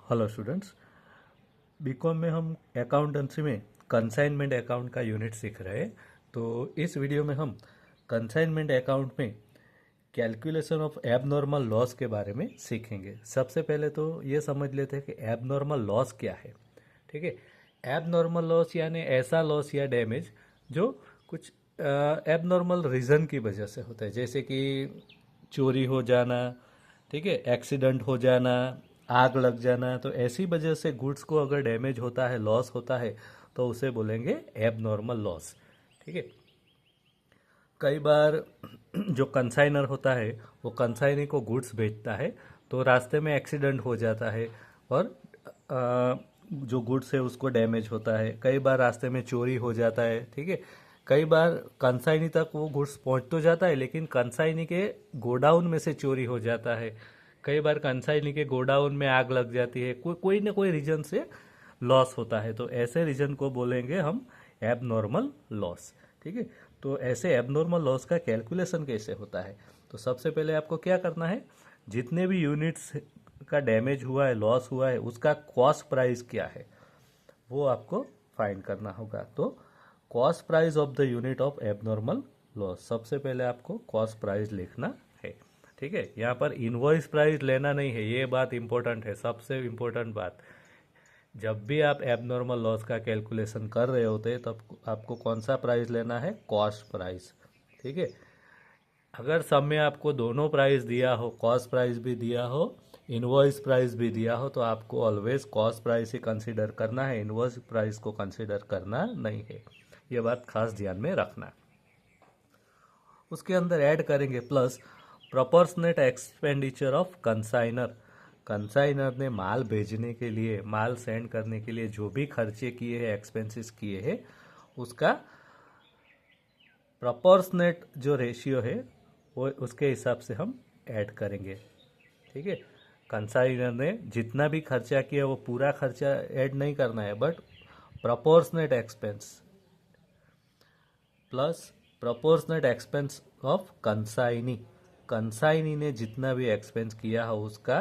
Hello students. BCom में हम accountancy में कंसाइनमेंट अकाउंट का यूनिट सीख रहे हैं। तो इस वीडियो में हम कंसाइनमेंट अकाउंट में कैलकुलेशन ऑफ एबनॉर्मल लॉस के बारे में सीखेंगे। सबसे पहले तो ये समझ लेते हैं कि एबनॉर्मल लॉस क्या है। ठीक है, एबनॉर्मल लॉस यानी ऐसा लॉस या डैमेज जो कुछ एबनॉर्मल रीज़न की वजह से होता है, जैसे कि चोरी हो जाना, ठीक है, एक्सीडेंट हो जाना, आग लग जाना। तो ऐसी वजह से गुड्स को अगर डैमेज होता है, लॉस होता है, तो उसे बोलेंगे एबनॉर्मल लॉस। ठीक है, कई बार जो कंसाइनर होता है वो कंसाइनी को गुड्स बेचता है, तो रास्ते में एक्सीडेंट हो जाता है और जो गुड्स है उसको डैमेज होता है। कई बार रास्ते में चोरी हो जाता है। ठीक है, कई बार कंसाइनी तक वो गुड्स पहुंच तो जाता है लेकिन कंसाइनी के गोडाउन में से चोरी हो जाता है। कई बार कंसाइनी के गोडाउन में आग लग जाती है। कोई ना कोई रीजन से लॉस होता है, तो ऐसे रीजन को बोलेंगे हम एबनॉर्मल लॉस। ठीक है, तो ऐसे एबनॉर्मल लॉस का कैलकुलेशन कैसे होता है? तो सबसे पहले आपको क्या करना है, जितने भी यूनिट्स का डैमेज हुआ है, लॉस हुआ है, उसका कॉस्ट प्राइस क्या है वो आपको फाइंड करना होगा। तो cost price of the unit of abnormal loss, सबसे पहले आपको कॉस्ट प्राइस लिखना है। ठीक है, यहाँ पर इनवॉइस प्राइस लेना नहीं है, ये बात इंपॉर्टेंट है, सबसे इंपॉर्टेंट बात। जब भी आप एबनॉर्मल लॉस का कैलकुलेशन कर रहे होते हैं तब आपको कौन सा प्राइस लेना है? Cost price. ठीक है, अगर सब में आपको दोनों प्राइस दिया हो, कॉस्ट प्राइस भी दिया हो, इनवॉइस प्राइस भी दिया हो, तो आपको ऑलवेज कॉस्ट प्राइस ही कंसीडर करना है, इनवॉइस प्राइस को कंसीडर करना नहीं है। ये बात खास ध्यान में रखना। उसके अंदर ऐड करेंगे plus proportionate expenditure of consignor. Consignor ने माल भेजने के लिए, माल सेंड करने के लिए जो भी खर्चे किए हैं, एक्सपेंसेस किए हैं, उसका प्रोपोर्शनेट जो रेशियो है वो उसके हिसाब से हम ऐड करेंगे। ठीक है, कंसाइनर ने जितना भी खर्चा किया वो पूरा खर्चा ऐड नहीं करना है, but proportionate expense plus proportionate expense of consignee. Consignee ने जितना भी एक्सपेंस किया हो उसका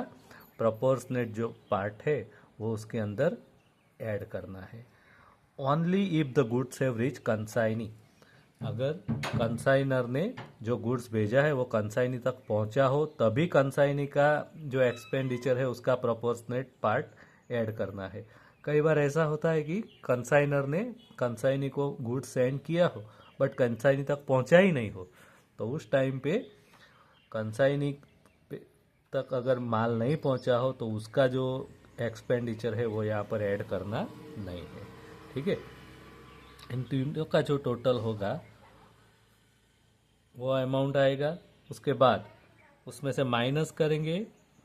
प्रोपोर्शनेट जो पार्ट है वो उसके अंदर ऐड करना है। Only if the goods have reach consignee, अगर कंसाइनर ने जो गुड्स भेजा है वो कंसाइनी तक पहुंचा हो तभी कंसाइनी का जो एक्सपेंडिचर है उसका प्रोपोर्शनेट पार्ट ऐड करना है। कई बार ऐसा होता है कि कंसाइनर ने कंसाइनी को गुड्स सेंड किया हो बट कंसाइनी तक पहुंचा ही नहीं हो, तो उस टाइम पे कंसाइनी तक अगर माल नहीं पहुंचा हो तो उसका जो एक्सपेंडिचर है वो यहाँ पर ऐड करना नहीं है। ठीक है, इन तीनों का जो टोटल होगा वो अमाउंट आएगा। उसके बाद उसमें से माइनस करेंगे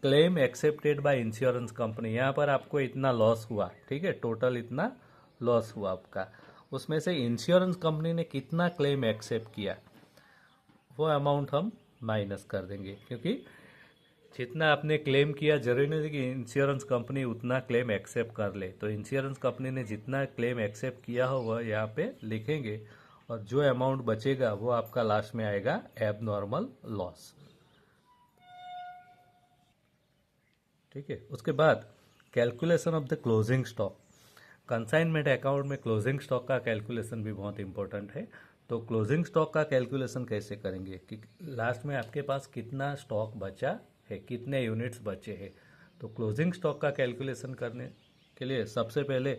claim accepted by insurance company. यहाँ पर आपको इतना लॉस हुआ, ठीक है, टोटल इतना लॉस हुआ आपका, उसमें से इंश्योरेंस कंपनी ने कितना क्लेम एक्सेप्ट किया वो अमाउंट हम माइनस कर देंगे, क्योंकि जितना आपने क्लेम किया जरूरी नहीं कि इंश्योरेंस कंपनी उतना क्लेम एक्सेप्ट कर ले। तो इंश्योरेंस कंपनी ने जितना क्लेम एक्सेप्ट किया हो वह यहाँ पे लिखेंगे और जो अमाउंट बचेगा वो आपका लास्ट में आएगा एबनॉर्मल लॉस। ठीक है, उसके बाद calculation of the closing stock. Consignment account में क्लोजिंग स्टॉक का कैलकुलेशन भी बहुत इंपॉर्टेंट है। तो क्लोजिंग स्टॉक का कैलकुलेशन कैसे करेंगे कि लास्ट में आपके पास कितना स्टॉक बचा है, कितने यूनिट्स बचे हैं। तो क्लोजिंग स्टॉक का कैलकुलेशन करने के लिए सबसे पहले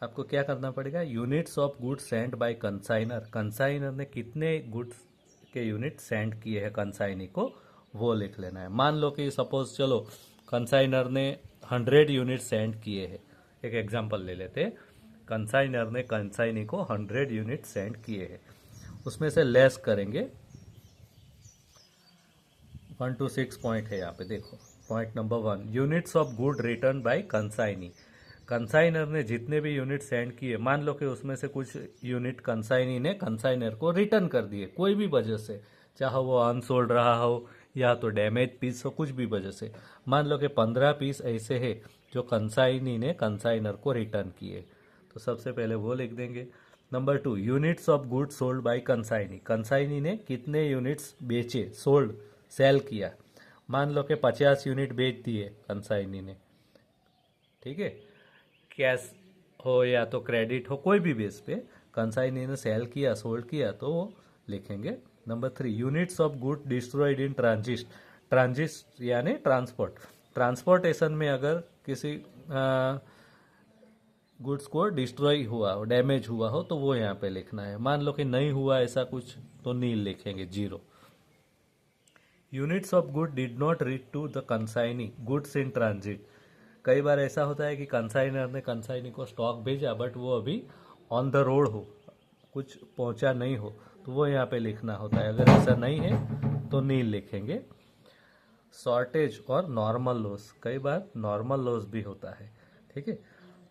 आपको क्या करना पड़ेगा, units of goods send by consignor. Consignor ने कितने गुड्स के यूनिट सेंड किए हैं कंसाइनी को वो लिख लेना है। मान लो कि सपोज चलो कंसाइनर ने 100 यूनिट सेंड किए हैं, एक एग्जांपल ले लेते हैं। कंसाइनर ने कंसाइनी को 100 यूनिट सेंड किए हैं, उसमें से लेस करेंगे 1 to 6 पॉइंट है यहाँ पे, देखो point number 1, units of good return by consignee. Consignor ने जितने भी यूनिट सेंड किए, मान लो कि उसमें से कुछ यूनिट कंसाइनी ने कंसाइनर को रिटर्न कर दिए कोई भी वजह से, चाहे वो अनसोल्ड रहा हो या तो डैमेज पीस हो, कुछ भी वजह से। मान लो कि 15 पीस ऐसे है जो कंसाइनी ने कंसाइनर को रिटर्न किए, तो सबसे पहले वो लिख देंगे। Number 2, units of good sold by consignee. Consignee ने कितने यूनिट्स बेचे, सोल्ड, सेल किया। मान लो कि 50 यूनिट बेच दिए कंसाइनी ने, ठीक है, कैश हो या तो क्रेडिट हो, कोई भी बेस पे कंसाइनी ने सेल किया, सोल्ड किया, तो वो लिखेंगे। Number 3, units of good destroyed in transit. Transit यानी ट्रांसपोर्ट, ट्रांसपोर्टेशन में अगर किसी गुड्स को डिस्ट्रॉय हुआ हो, डैमेज हुआ हो, तो वो यहाँ पे लिखना है। मान लो कि नहीं हुआ ऐसा कुछ, तो नील लिखेंगे, 0। Units of good did not reach to the consignee goods in transit. कई बार ऐसा होता है कि कंसाइनर ने कंसाइनी को स्टॉक भेजा, बट वो अभी ऑन द रोड हो, कुछ पहुंचा नहीं हो, तो वो यहाँ पे लिखना होता है। अगर ऐसा नहीं है तो नील लिखेंगे। शॉर्टेज और नॉर्मल लॉस, कई बार नॉर्मल लॉस भी होता है, ठीक है।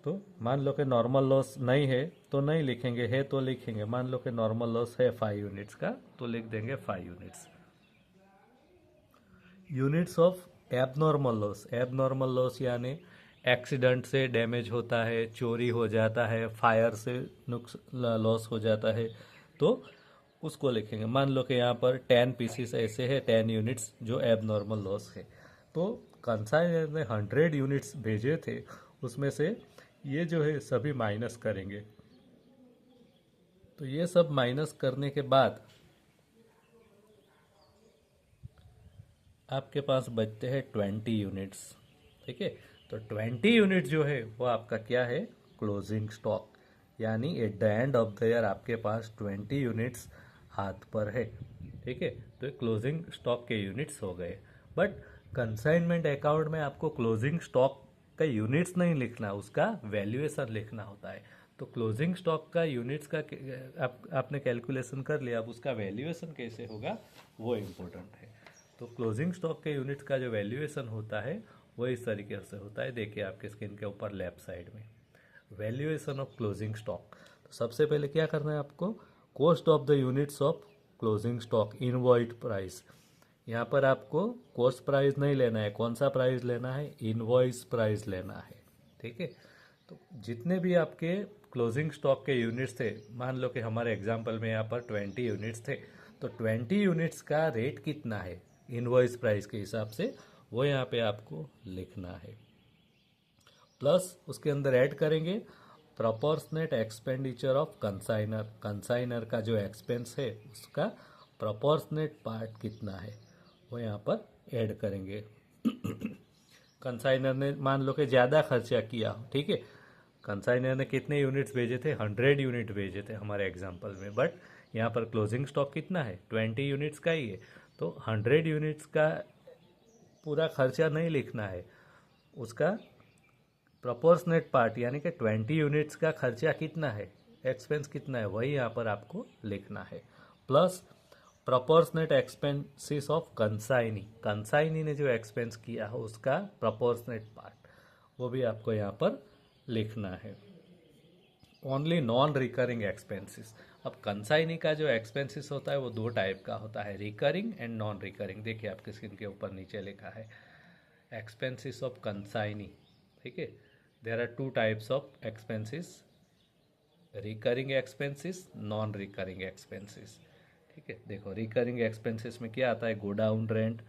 तो मान लो कि नॉर्मल लॉस नहीं है तो नहीं लिखेंगे, है तो लिखेंगे। मान लो कि नॉर्मल लॉस है 5 यूनिट्स का, तो लिख देंगे 5 units. Units of abnormal loss, abnormal loss यानी एक्सीडेंट से डैमेज होता है, चोरी हो जाता है, फायर से लॉस हो जाता है, तो उसको लिखेंगे। मान लो कि यहाँ पर 10 पीसीस ऐसे है, 10 यूनिट्स जो एबनॉर्मल लॉस है, तो कंसाइनर ने 100 यूनिट्स भेजे थे, उसमें से ये जो है सभी माइनस करेंगे। तो ये सब माइनस करने के बाद आपके पास बचते हैं 20 यूनिट्स, ठीक है। तो 20 यूनिट जो है वो आपका क्या है, क्लोजिंग स्टॉक, यानी at the end of the year आपके पास 20 यूनिट्स हाथ पर है, ठीक है। तो क्लोजिंग स्टॉक के यूनिट्स हो गए। बट कंसाइनमेंट अकाउंट में आपको क्लोजिंग स्टॉक का यूनिट्स नहीं लिखना, उसका वैल्यूएशन लिखना होता है। तो क्लोजिंग स्टॉक का यूनिट्स का आपने कैलकुलेशन कर लिया, अब उसका वैल्यूएशन कैसे होगा वो इम्पोर्टेंट है। तो क्लोजिंग स्टॉक के यूनिट्स का जो वैल्यूएशन होता है वो इस तरीके से होता है, देखिए आपके स्क्रीन के ऊपर लेफ्ट साइड में, वैल्यूएशन ऑफ क्लोजिंग स्टॉक। तो सबसे पहले क्या करना है आपको, cost of the units of closing stock invoice price. यहाँ पर आपको कॉस्ट प्राइस नहीं लेना है, कौन सा प्राइस लेना है, इनवॉइस प्राइस लेना है, ठीक है। तो जितने भी आपके क्लोजिंग स्टॉक के यूनिट्स थे, मान लो कि हमारे एग्जांपल में यहाँ पर 20 यूनिट्स थे, तो 20 यूनिट्स का रेट कितना है इनवॉइस प्राइस के हिसाब से, वो यहाँ पे आपको लिखना है। प्लस उसके अंदर ऐड करेंगे proportionate expenditure of consignor, consignor का जो एक्सपेंस है उसका प्रोपोर्शनेट पार्ट कितना है वो यहाँ पर ऐड करेंगे। कंसाइनर ने मान लो कि ज़्यादा खर्चा किया हो, ठीक है, कंसाइनर ने कितने यूनिट्स भेजे थे, 100 यूनिट भेजे थे हमारे एग्जांपल में, बट यहाँ पर क्लोजिंग स्टॉक कितना है, 20 यूनिट्स का ही है। तो 100 यूनिट्स का पूरा खर्चा नहीं लिखना है, उसका प्रोपोर्शनेट पार्ट यानी कि 20 यूनिट्स का खर्चा कितना है, एक्सपेंस कितना है, वही यहाँ पर आपको लिखना है। Plus proportionate expenses of consignee, consignee ने जो एक्सपेंस किया हो उसका प्रोपोर्शनेट पार्ट, वो भी आपको यहाँ पर लिखना है। ओनली नॉन रिकरिंग एक्सपेंसिस, अब कंसाइनी का जो एक्सपेंसिस होता है वो दो टाइप का होता है, रिकरिंग एंड नॉन रिकरिंग। देखिए आपके स्क्रीन के ऊपर नीचे लिखा है एक्सपेंसिस ऑफ कंसाइनी, ठीक है। There are two types of expenses, recurring expenses, non recurring expenses, ठीक है। देखो रिकरिंग एक्सपेंसिस में क्या आता है, godown rent,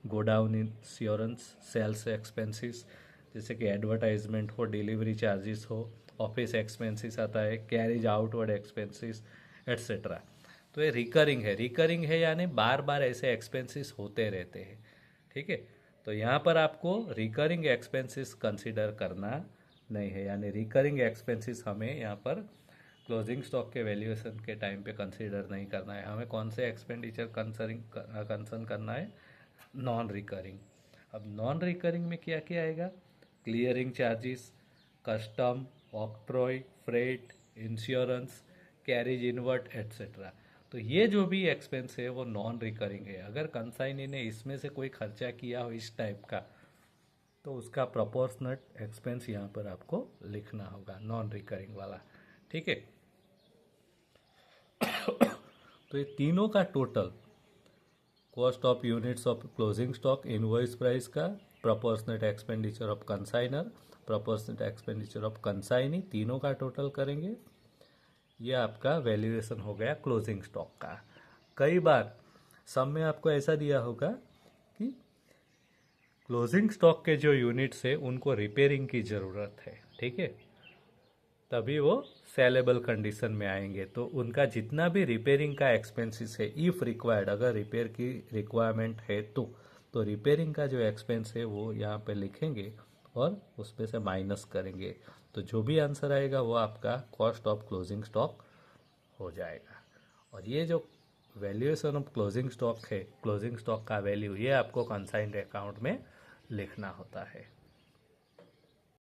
godown insurance, sales expenses, जैसे कि एडवर्टाइजमेंट हो, डिलीवरी चार्जेस हो, ऑफिस एक्सपेंसिस आता है, कैरिज आउटवर्ड एक्सपेंसिस एट्सेट्रा। तो ये रिकरिंग है यानी बार बार ऐसे एक्सपेंसिस होते रहते हैं, ठीक है। तो यहाँ पर आपको रिकरिंग एक्सपेंसिस कंसिडर करना नहीं है, यानी रिकरिंग एक्सपेंसिस हमें यहाँ पर क्लोजिंग स्टॉक के वैल्यूएशन के टाइम पे कंसीडर नहीं करना है। हमें कौन से एक्सपेंडिचर कंसर्न करना है, नॉन रिकरिंग। अब नॉन रिकरिंग में क्या क्या आएगा, clearing charges, custom, octroi, freight, insurance, carriage inward etcetera. तो ये जो भी एक्सपेंस है वो नॉन रिकरिंग है। अगर कंसाइनी ने इसमें से कोई खर्चा किया हो इस टाइप का, तो उसका प्रोपोर्शनेट एक्सपेंस यहाँ पर आपको लिखना होगा, नॉन रिकरिंग वाला, ठीक है। तो ये तीनों का total, cost of units of closing stock, invoice price का, proportionate expenditure of consignor, proportionate expenditure of consignee, तीनों का टोटल करेंगे, ये आपका वैल्यूएशन हो गया क्लोजिंग स्टॉक का। कई बार सब में आपको ऐसा दिया होगा कि क्लोजिंग स्टॉक के जो यूनिट्स है उनको रिपेयरिंग की ज़रूरत है, ठीक है, तभी वो सेलेबल कंडीशन में आएंगे। तो उनका जितना भी रिपेयरिंग का एक्सपेंसेस है, इफ़ रिक्वायर्ड, अगर रिपेयर की रिक्वायरमेंट है तो रिपेयरिंग का जो एक्सपेंस है वो यहाँ पे लिखेंगे और उस पे से माइनस करेंगे। तो जो भी आंसर आएगा वो आपका कॉस्ट ऑफ क्लोजिंग स्टॉक हो जाएगा। और ये जो वैल्यूएशन ऑफ क्लोजिंग स्टॉक है, क्लोजिंग स्टॉक का वैल्यू, ये आपको कंसाइंड अकाउंट में लिखना होता है।